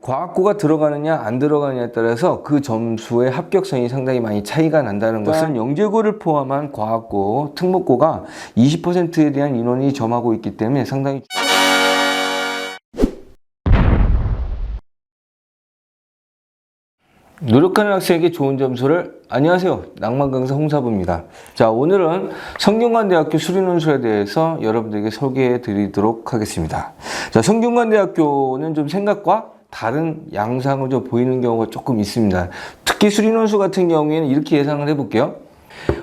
과학고가 들어가느냐 안 들어가느냐에 따라서 그 점수의 합격성이 상당히 많이 차이가 난다는 것은 영재고를 포함한 과학고, 특목고가 20%에 대한 인원이 점하고 있기 때문에 상당히 노력하는 학생에게 좋은 점수를. 안녕하세요, 낭만 강사 홍사부입니다. 자, 오늘은 성균관대학교 수리논술에 대해서 여러분들에게 소개해 드리도록 하겠습니다. 자, 성균관대학교는 좀 생각과 다른 양상을 좀 보이는 경우가 조금 있습니다. 특히 수리논술 같은 경우에는 이렇게 예상을 해볼게요.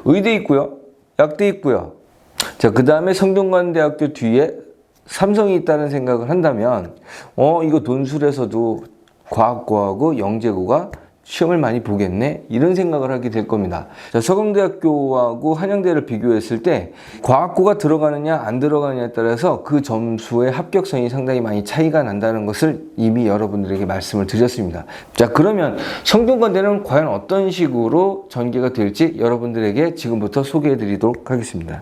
의대 있고요, 약대 있고요. 자, 그 다음에 성균관대학교 뒤에 삼성이 있다는 생각을 한다면 이거 논술에서도 과학고하고 영재고가 시험을 많이 보겠네, 이런 생각을 하게 될 겁니다. 자, 서강대학교하고 한양대를 비교했을 때 과학고가 들어가느냐 안 들어가느냐에 따라서 그 점수의 합격성이 상당히 많이 차이가 난다는 것을 이미 여러분들에게 말씀을 드렸습니다. 자, 그러면 성균관대는 과연 어떤 식으로 전개가 될지 여러분들에게 지금부터 소개해 드리도록 하겠습니다.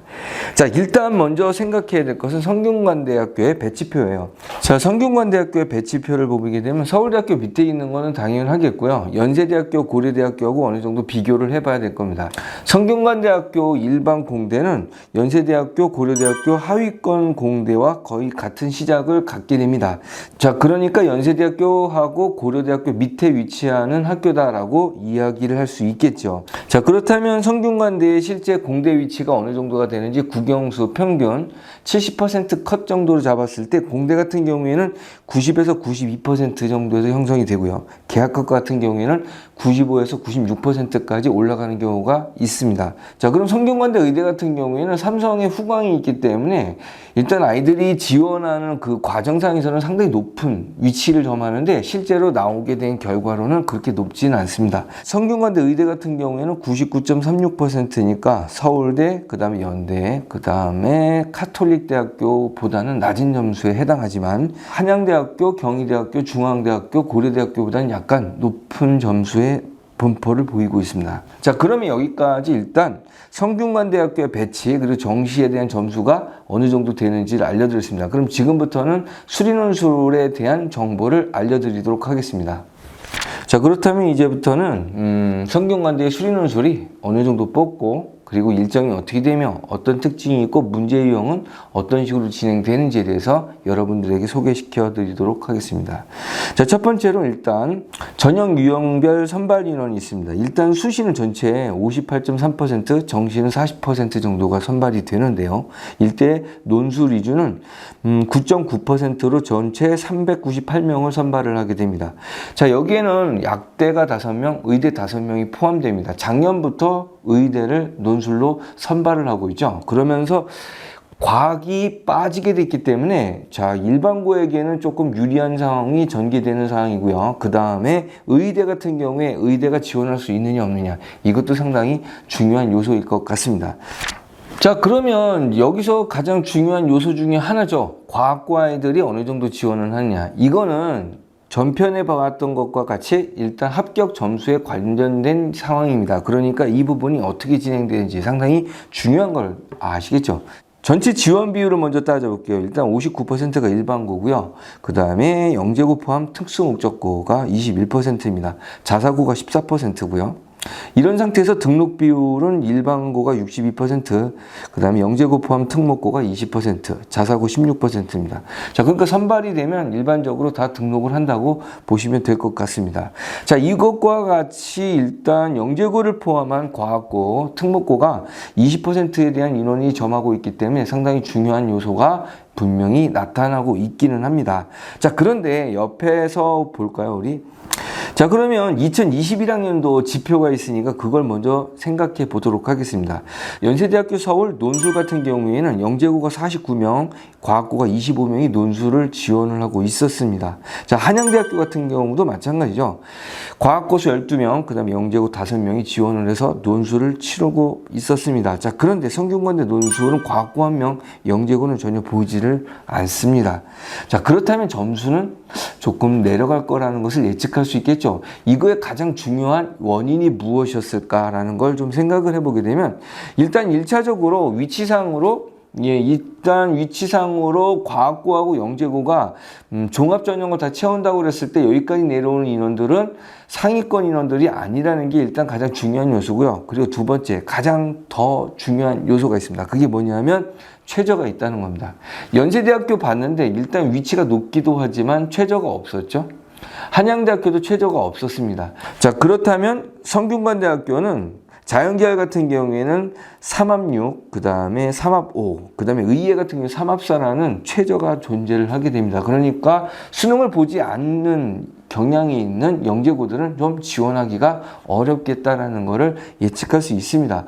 자, 일단 먼저 생각해야 될 것은 성균관대학교의 배치표예요. 자, 성균관대학교의 배치표를 보게 되면 서울대학교 밑에 있는 거는 당연하겠고요. 연세대학교, 고려대학교하고 어느 정도 비교를 해봐야 될 겁니다. 성균관대학교 일반 공대는 연세대학교, 고려대학교 하위권 공대와 거의 같은 시작을 갖게 됩니다. 자, 그러니까 연세대학교하고 고려대학교 밑에 위치하는 학교다라고 이야기를 할 수 있겠죠. 자, 그렇다면 성균관대의 실제 공대 위치가 어느 정도가 되는지 국영수 평균 70% 컷 정도로 잡았을 때 공대 같은 경우에는 90에서 92% 정도에서 형성이 되고요. 계약학 같은 경우에는 95에서 96%까지 올라가는 경우가 있습니다. 자, 그럼 성균관대 의대 같은 경우에는 삼성의 후광이 있기 때문에 일단 아이들이 지원하는 그 과정상에서는 상당히 높은 위치를 점하는데 실제로 나오게 된 결과로는 그렇게 높지는 않습니다. 성균관대 의대 같은 경우에는 99.36%니까 서울대, 그 다음에 연대, 그 다음에 카톨릭대학교보다는 낮은 점수에 해당하지만 한양대학교, 경희대학교, 중앙대학교, 고려대학교보다는 약간 높은 점수의 분포를 보이고 있습니다. 자, 그러면 여기까지 일단 성균관대학교의 배치 그리고 정시에 대한 점수가 어느 정도 되는지를 알려드렸습니다. 그럼 지금부터는 수리논술에 대한 정보를 알려드리도록 하겠습니다. 자, 그렇다면 이제부터는 성균관대의 수리논술이 어느 정도 뽑고 그리고 일정이 어떻게 되며 어떤 특징이 있고 문제 유형은 어떤 식으로 진행되는지에 대해서 여러분들에게 소개시켜 드리도록 하겠습니다. 자, 첫 번째로 일단 전형 유형별 선발 인원이 있습니다. 일단 수시는 전체의 58.3%, 정시는 40% 정도가 선발이 되는데요. 일대 논술 위주는 9.9%로 전체 398명을 선발을 하게 됩니다. 자, 여기에는 약대가 5명, 의대 5명이 포함됩니다. 작년부터 의대를 논술로 선발을 하고 있죠. 그러면서 과학이 빠지게 됐기 때문에 자, 일반고에게는 조금 유리한 상황이 전개되는 상황이고요. 그 다음에 의대 같은 경우에 의대가 지원할 수 있느냐 없느냐, 이것도 상당히 중요한 요소일 것 같습니다. 자, 그러면 여기서 가장 중요한 요소 중에 하나죠. 과학고 아이들이 어느 정도 지원을 하느냐. 이거는 전편에 봐왔던 것과 같이 일단 합격 점수에 관련된 상황입니다. 그러니까 이 부분이 어떻게 진행되는지 상당히 중요한 걸 아시겠죠? 전체 지원 비율을 먼저 따져볼게요. 일단 59%가 일반고고요. 그 다음에 영재고 포함 특수목적고가 21%입니다. 자사고가 14%고요. 이런 상태에서 등록 비율은 일반고가 62%, 그 다음에 영재고 포함 특목고가 20%, 자사고 16%입니다. 자, 그러니까 선발이 되면 일반적으로 다 등록을 한다고 보시면 될 것 같습니다. 자, 이것과 같이 일단 영재고를 포함한 과학고, 특목고가 20%에 대한 인원이 점하고 있기 때문에 상당히 중요한 요소가 분명히 나타나고 있기는 합니다. 자, 그런데 옆에서 볼까요, 우리? 자, 그러면 2021학년도 지표가 있으니까 그걸 먼저 생각해 보도록 하겠습니다. 연세대학교 서울 논술 같은 경우에는 영재고가 49명, 과학고가 25명이 논술을 지원을 하고 있었습니다. 자, 한양대학교 같은 경우도 마찬가지죠. 과학고수 12명, 그 다음에 영재고 5명이 지원을 해서 논술을 치르고 있었습니다. 자, 그런데 성균관대 논술은 과학고 1명, 영재고는 전혀 보이지를 않습니다. 자, 그렇다면 점수는 조금 내려갈 거라는 것을 예측할 수 있겠죠. 이거의 가장 중요한 원인이 무엇이었을까라는 걸 좀 생각을 해보게 되면 일단 1차적으로 위치상으로 예, 일단 위치상으로 과학고하고 영재고가 종합전형을 다 채운다고 그랬을 때 여기까지 내려오는 인원들은 상위권 인원들이 아니라는 게 일단 가장 중요한 요소고요. 그리고 두 번째, 가장 더 중요한 요소가 있습니다. 그게 뭐냐면 최저가 있다는 겁니다. 연세대학교 봤는데 일단 위치가 높기도 하지만 최저가 없었죠. 한양대학교도 최저가 없었습니다. 자, 그렇다면 성균관대학교는 자연계열 같은 경우에는 3합6, 그 다음에 3합5, 그 다음에 의예 같은 경우 3합4라는 최저가 존재를 하게 됩니다. 그러니까 수능을 보지 않는 경향이 있는 영재고들은 좀 지원하기가 어렵겠다라는 것을 예측할 수 있습니다.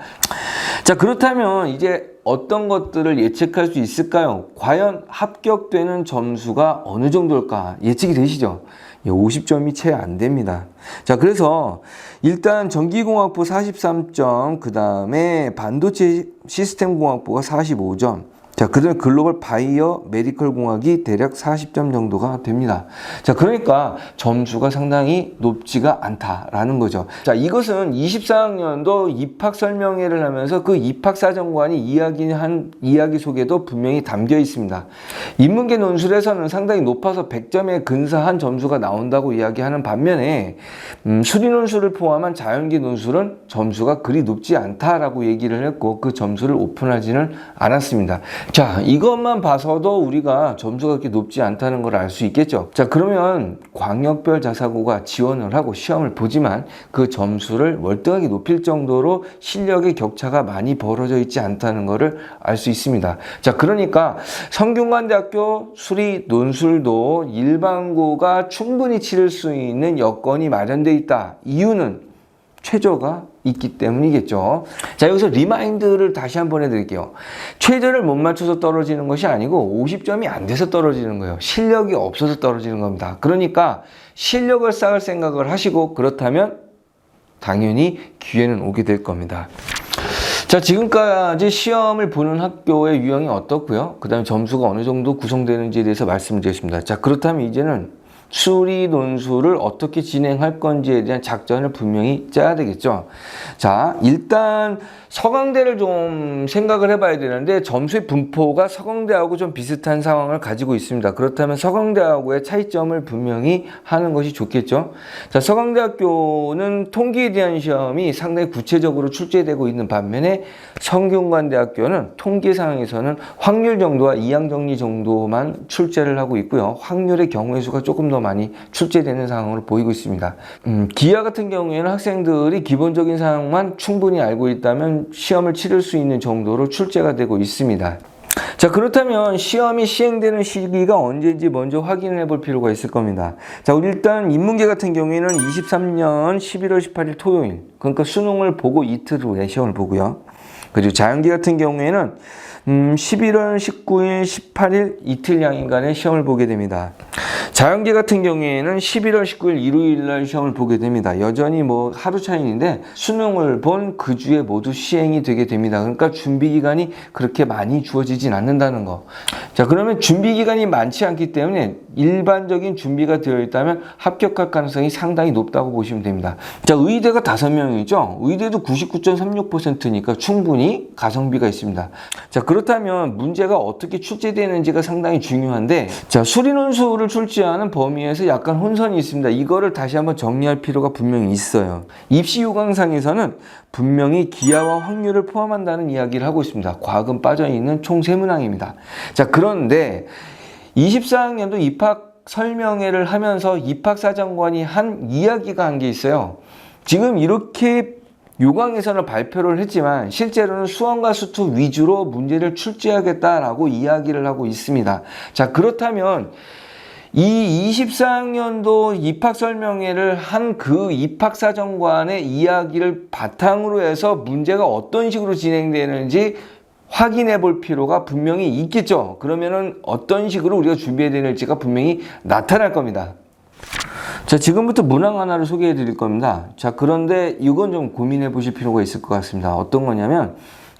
자, 그렇다면 이제 어떤 것들을 예측할 수 있을까요? 과연 합격되는 점수가 어느 정도일까? 예측이 되시죠? 50점이 채 안 됩니다. 자, 그래서 일단 전기공학부 43점, 그 다음에 반도체 시스템공학부가 45점, 자, 그 다음에 글로벌 바이오 메디컬 공학이 대략 40점 정도가 됩니다. 자, 그러니까 점수가 상당히 높지가 않다라는 거죠. 자, 이것은 24학년도 입학 설명회를 하면서 그 입학사정관이 이야기한 이야기 속에도 분명히 담겨 있습니다. 인문계 논술에서는 상당히 높아서 100점에 근사한 점수가 나온다고 이야기하는 반면에 수리 논술을 포함한 자연계 논술은 점수가 그리 높지 않다라고 얘기를 했고 그 점수를 오픈하지는 않았습니다. 자, 이것만 봐서도 우리가 점수가 그렇게 높지 않다는 걸 알 수 있겠죠. 자, 그러면 광역별 자사고가 지원을 하고 시험을 보지만 그 점수를 월등하게 높일 정도로 실력의 격차가 많이 벌어져 있지 않다는 것을 알 수 있습니다. 자, 그러니까 성균관대학교 수리 논술도 일반고가 충분히 치를 수 있는 여건이 마련되어 있다. 이유는 최저가 있기 때문이겠죠. 자, 여기서 리마인드를 다시 한번 해드릴게요. 최저를 못 맞춰서 떨어지는 것이 아니고 50점이 안 돼서 떨어지는 거예요. 실력이 없어서 떨어지는 겁니다. 그러니까 실력을 쌓을 생각을 하시고 그렇다면 당연히 기회는 오게 될 겁니다. 자, 지금까지 시험을 보는 학교의 유형이 어떻고요? 그 다음에 점수가 어느 정도 구성되는지에 대해서 말씀을 드렸습니다. 자, 그렇다면 이제는 수리 논술을 어떻게 진행할 건지에 대한 작전을 분명히 짜야 되겠죠. 자, 일단 서강대를 좀 생각을 해봐야 되는데 점수의 분포가 서강대하고 좀 비슷한 상황을 가지고 있습니다. 그렇다면 서강대하고의 차이점을 분명히 하는 것이 좋겠죠. 자, 서강대학교는 통계에 대한 시험이 상당히 구체적으로 출제되고 있는 반면에 성균관대학교는 통계 상황에서는 확률 정도와 이항정리 정도만 출제를 하고 있고요. 확률의 경우의 수가 조금 더 많이 출제되는 상황으로 보이고 있습니다. 기하 같은 경우에는 학생들이 기본적인 사항만 충분히 알고 있다면 시험을 치를 수 있는 정도로 출제가 되고 있습니다. 자, 그렇다면 시험이 시행되는 시기가 언제인지 먼저 확인해 볼 필요가 있을 겁니다. 자, 우리 일단 인문계 같은 경우에는 23년 11월 18일 토요일, 그러니까 수능을 보고 이틀 후에 시험을 보고요. 그리고 자연계 같은 경우에는 11월 19일, 18일 이틀 양인간의 시험을 보게 됩니다. 자연계 같은 경우에는 11월 19일 일요일 날 시험을 보게 됩니다. 여전히 뭐 하루 차이인데 수능을 본 그 주에 모두 시행이 되게 됩니다. 그러니까 준비 기간이 그렇게 많이 주어지진 않는다는 거. 자, 그러면 준비 기간이 많지 않기 때문에 일반적인 준비가 되어 있다면 합격할 가능성이 상당히 높다고 보시면 됩니다. 자, 의대가 5명이죠. 의대도 99.36%니까 충분히 가성비가 있습니다. 자, 그렇다면 문제가 어떻게 출제되는지가 상당히 중요한데, 자, 수리논술을 출제하는 범위에서 약간 혼선이 있습니다. 이거를 다시 한번 정리할 필요가 분명히 있어요. 입시 요강상에서는 분명히 기하와 확률을 포함한다는 이야기를 하고 있습니다. 과학은 빠져있는 총 세문항입니다. 자, 그런데 24학년도 입학 설명회를 하면서 입학사정관이 한 이야기가 한 게 있어요. 지금 이렇게 요강에서는 발표를 했지만 실제로는 수원과 수투 위주로 문제를 출제하겠다라고 이야기를 하고 있습니다. 자, 그렇다면 이 24학년도 입학설명회를 한 그 입학사정관의 이야기를 바탕으로 해서 문제가 어떤 식으로 진행되는지 확인해 볼 필요가 분명히 있겠죠. 그러면은 어떤 식으로 우리가 준비해야 되는지가 분명히 나타날 겁니다. 자, 지금부터 문항 하나를 소개해 드릴 겁니다. 자, 그런데 이건 좀 고민해 보실 필요가 있을 것 같습니다. 어떤 거냐면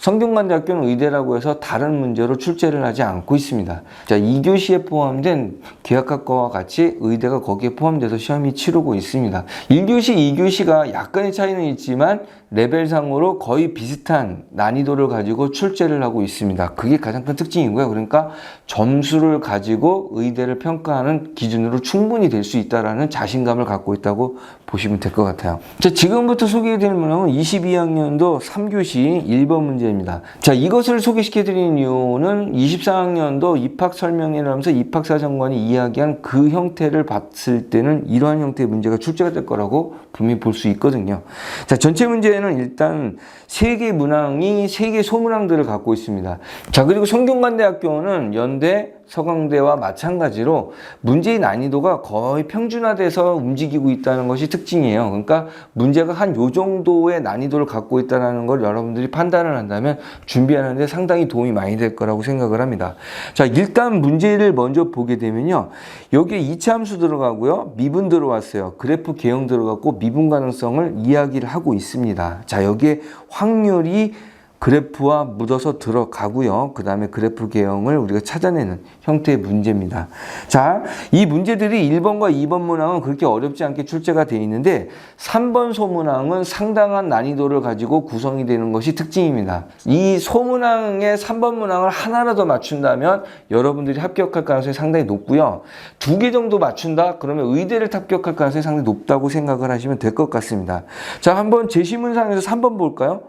성균관대학교는 의대라고 해서 다른 문제로 출제를 하지 않고 있습니다. 자, 2교시에 포함된 계약학과와 같이 의대가 거기에 포함돼서 시험이 치르고 있습니다. 1교시, 2교시가 약간의 차이는 있지만 레벨상으로 거의 비슷한 난이도를 가지고 출제를 하고 있습니다. 그게 가장 큰 특징이고요. 그러니까 점수를 가지고 의대를 평가하는 기준으로 충분히 될 수 있다는 자신감을 갖고 있다고 보시면 될 것 같아요. 자, 지금부터 소개해드릴 문항은 22학년도 3교시 1번 문제입니다. 자, 이것을 소개시켜드리는 이유는 24학년도 입학설명회를 하면서 입학사정관이 이야기한 그 형태를 봤을 때는 이러한 형태의 문제가 출제가 될 거라고 분명히 볼 수 있거든요. 자, 전체 문제는 일단 3개 문항이 3개 소문항들을 갖고 있습니다. 자, 그리고 성균관대학교는 연대, 서강대와 마찬가지로 문제의 난이도가 거의 평준화돼서 움직이고 있다는 것이 특징이에요. 그러니까 문제가 한 요 정도의 난이도를 갖고 있다는 걸 여러분들이 판단을 한다면 준비하는데 상당히 도움이 많이 될 거라고 생각을 합니다. 자, 일단 문제를 먼저 보게 되면요. 여기에 이차함수 들어가고요. 미분 들어왔어요. 그래프 개형 들어갔고 미분 가능성을 이야기를 하고 있습니다. 자, 여기에 확률이 그래프와 묻어서 들어가고요. 그 다음에 그래프 개형을 우리가 찾아내는 형태의 문제입니다. 자, 이 문제들이 1번과 2번 문항은 그렇게 어렵지 않게 출제가 되어 있는데 3번 소문항은 상당한 난이도를 가지고 구성이 되는 것이 특징입니다. 이 소문항의 3번 문항을 하나라도 맞춘다면 여러분들이 합격할 가능성이 상당히 높고요. 2개 정도 맞춘다? 그러면 의대를 합격할 가능성이 상당히 높다고 생각을 하시면 될 것 같습니다. 자, 한번 제시문상에서 3번 볼까요?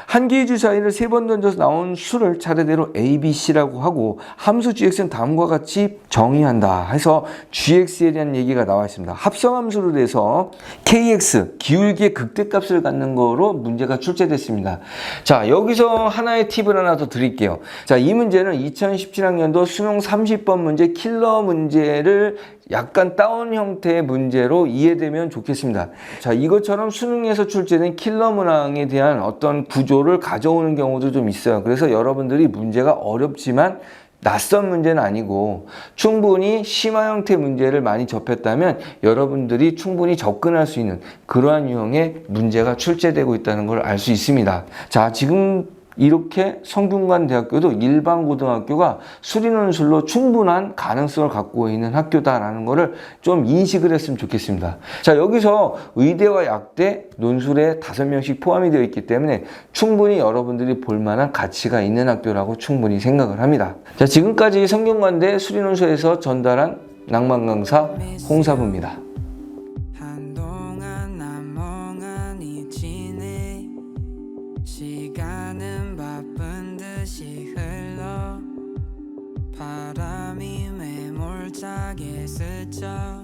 한 개의 주사위를 3번 던져서 나온 수를 차례대로 A, B, C라고 하고 함수 gx는 다음과 같이 정의한다 해서 gx에 대한 얘기가 나와 있습니다. 합성함수로 돼서 kx, 기울기의 극대값을 갖는 거로 문제가 출제됐습니다. 자, 여기서 하나의 팁을 하나 더 드릴게요. 자, 이 문제는 2017학년도 수능 30번 문제 킬러 문제를 약간 다운 형태의 문제로 이해되면 좋겠습니다. 자, 이것처럼 수능에서 출제된 킬러 문항에 대한 어떤 구조를 가져오는 경우도 좀 있어요. 그래서 여러분들이 문제가 어렵지만 낯선 문제는 아니고 충분히 심화 형태 문제를 많이 접했다면 여러분들이 충분히 접근할 수 있는 그러한 유형의 문제가 출제되고 있다는 걸 알 수 있습니다. 자, 지금 이렇게 성균관대학교도 일반 고등학교가 수리논술로 충분한 가능성을 갖고 있는 학교다라는 것을 좀 인식을 했으면 좋겠습니다. 자, 여기서 의대와 약대, 논술에 5명씩 포함이 되어 있기 때문에 충분히 여러분들이 볼만한 가치가 있는 학교라고 충분히 생각을 합니다. 자, 지금까지 성균관대 수리논술에서 전달한 낭만 강사 홍사부입니다. 시간은 바쁜 듯이 흘러 바람이 매몰차게 스쳐